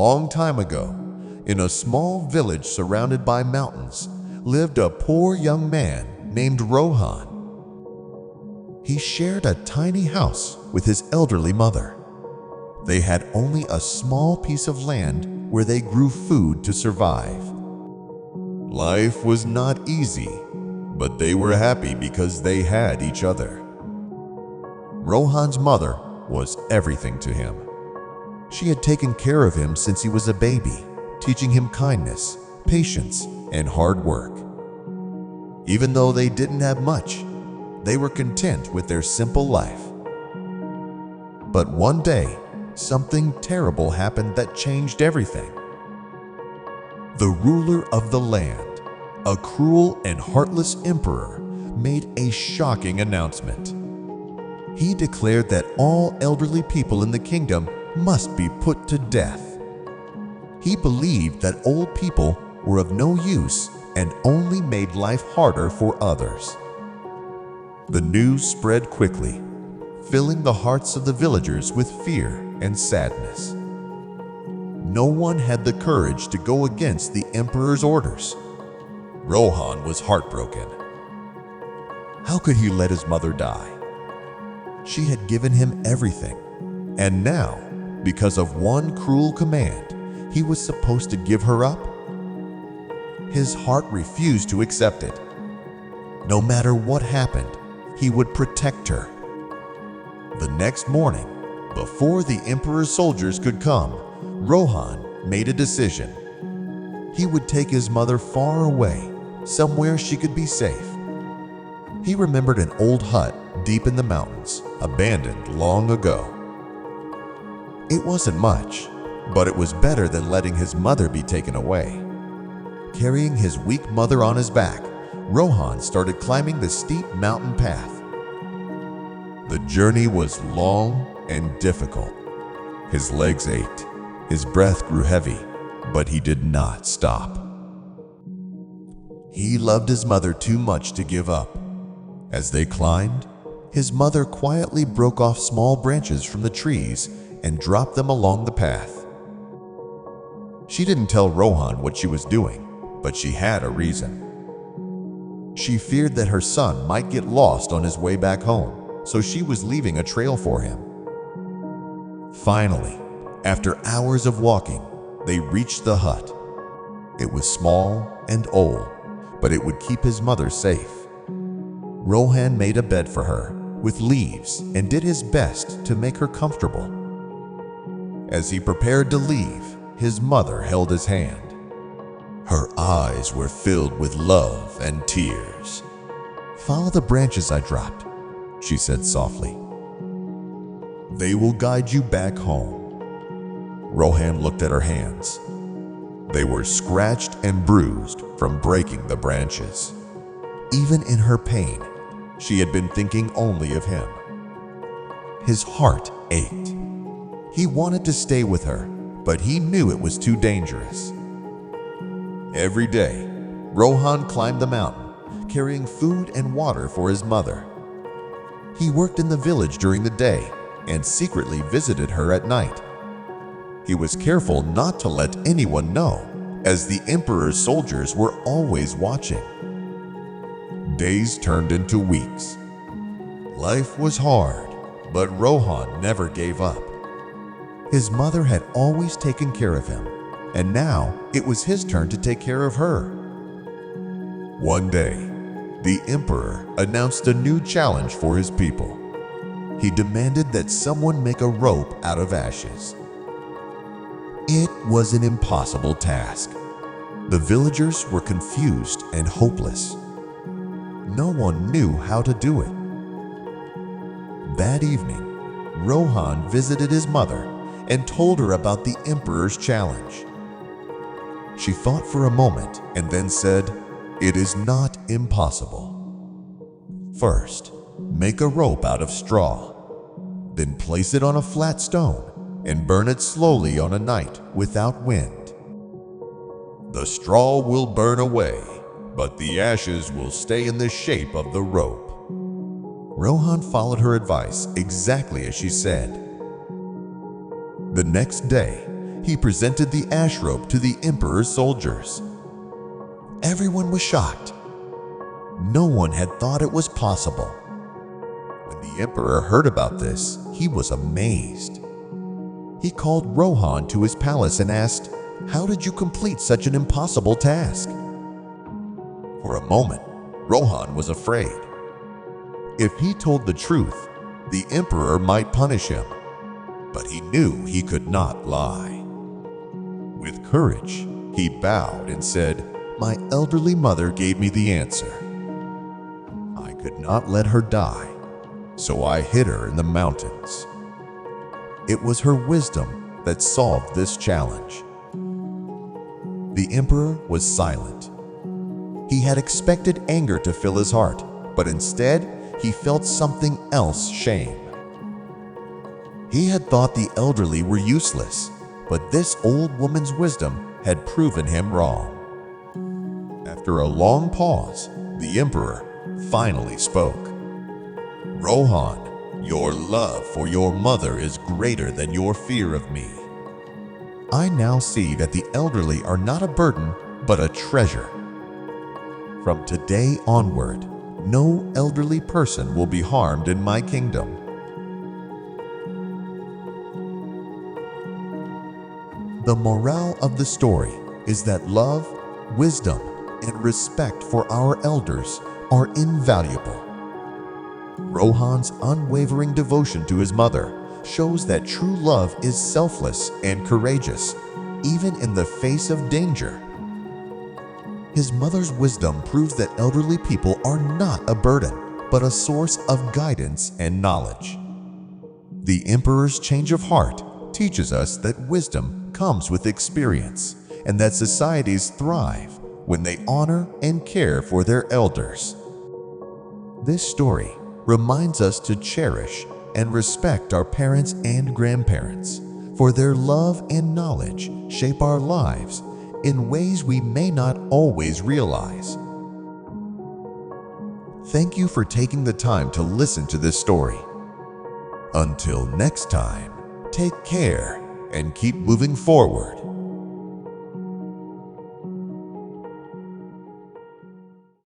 long time ago, in a small village surrounded by mountains, lived a poor young man named Rohan. He shared a tiny house with his elderly mother. They had only a small piece of land where they grew food to survive. Life was not easy, but they were happy because they had each other. Rohan's mother was everything to him. She had taken care of him since he was a baby, teaching him kindness, patience, and hard work. Even though they didn't have much, they were content with their simple life. But one day, something terrible happened that changed everything. The ruler of the land, a cruel and heartless emperor, made a shocking announcement. He declared that all elderly people in the kingdom must be put to death. He believed that old people were of no use and only made life harder for others. The news spread quickly, filling the hearts of the villagers with fear and sadness. No one had the courage to go against the emperor's orders. Rohan was heartbroken. How could he let his mother die? She had given him everything, and now, because of one cruel command, he was supposed to give her up? His heart refused to accept it. No matter what happened, he would protect her. The next morning, before the emperor's soldiers could come, Rohan made a decision. He would take his mother far away, somewhere she could be safe. He remembered an old hut deep in the mountains, abandoned long ago. It wasn't much, but it was better than letting his mother be taken away. Carrying his weak mother on his back, Rohan started climbing the steep mountain path. The journey was long and difficult. His legs ached, his breath grew heavy, but he did not stop. He loved his mother too much to give up. As they climbed, his mother quietly broke off small branches from the trees and dropped them along the path. She didn't tell Rohan what she was doing, but she had a reason. She feared that her son might get lost on his way back home, so she was leaving a trail for him. Finally, after hours of walking, they reached the hut. It was small and old, but it would keep his mother safe. Rohan made a bed for her with leaves and did his best to make her comfortable. As he prepared to leave, his mother held his hand. Her eyes were filled with love and tears. "Follow the branches I dropped," she said softly. "They will guide you back home." Rohan looked at her hands. They were scratched and bruised from breaking the branches. Even in her pain, she had been thinking only of him. His heart ached. He wanted to stay with her, but he knew it was too dangerous. Every day, Rohan climbed the mountain, carrying food and water for his mother. He worked in the village during the day and secretly visited her at night. He was careful not to let anyone know, as the emperor's soldiers were always watching. Days turned into weeks. Life was hard, but Rohan never gave up. His mother had always taken care of him, and now it was his turn to take care of her. One day, the emperor announced a new challenge for his people. He demanded that someone make a rope out of ashes. It was an impossible task. The villagers were confused and hopeless. No one knew how to do it. That evening, Rohan visited his mother and told her about the emperor's challenge. She thought for a moment and then said, "It is not impossible. First, make a rope out of straw. Then place it on a flat stone and burn it slowly on a night without wind. The straw will burn away, but the ashes will stay in the shape of the rope." Rohan followed her advice exactly as she said. The next day, he presented the ash rope to the emperor's soldiers. Everyone was shocked. No one had thought it was possible. When the emperor heard about this, he was amazed. He called Rohan to his palace and asked, "How did you complete such an impossible task?" For a moment, Rohan was afraid. If he told the truth, the emperor might punish him, but he knew he could not lie. With courage, he bowed and said, "My elderly mother gave me the answer. I could not let her die, so I hid her in the mountains. It was her wisdom that solved this challenge." The emperor was silent. He had expected anger to fill his heart, but instead, he felt something else: shame. He had thought the elderly were useless, but this old woman's wisdom had proven him wrong. After a long pause, the emperor finally spoke. "Rohan, your love for your mother is greater than your fear of me. I now see that the elderly are not a burden, but a treasure. From today onward, no elderly person will be harmed in my kingdom." The morale of the story is that love, wisdom, and respect for our elders are invaluable. Rohan's unwavering devotion to his mother shows that true love is selfless and courageous, even in the face of danger. His mother's wisdom proves that elderly people are not a burden, but a source of guidance and knowledge. The emperor's change of heart teaches us that wisdom comes with experience, and that societies thrive when they honor and care for their elders. This story reminds us to cherish and respect our parents and grandparents, for their love and knowledge shape our lives in ways we may not always realize. Thank you for taking the time to listen to this story. Until next time, take care and keep moving forward.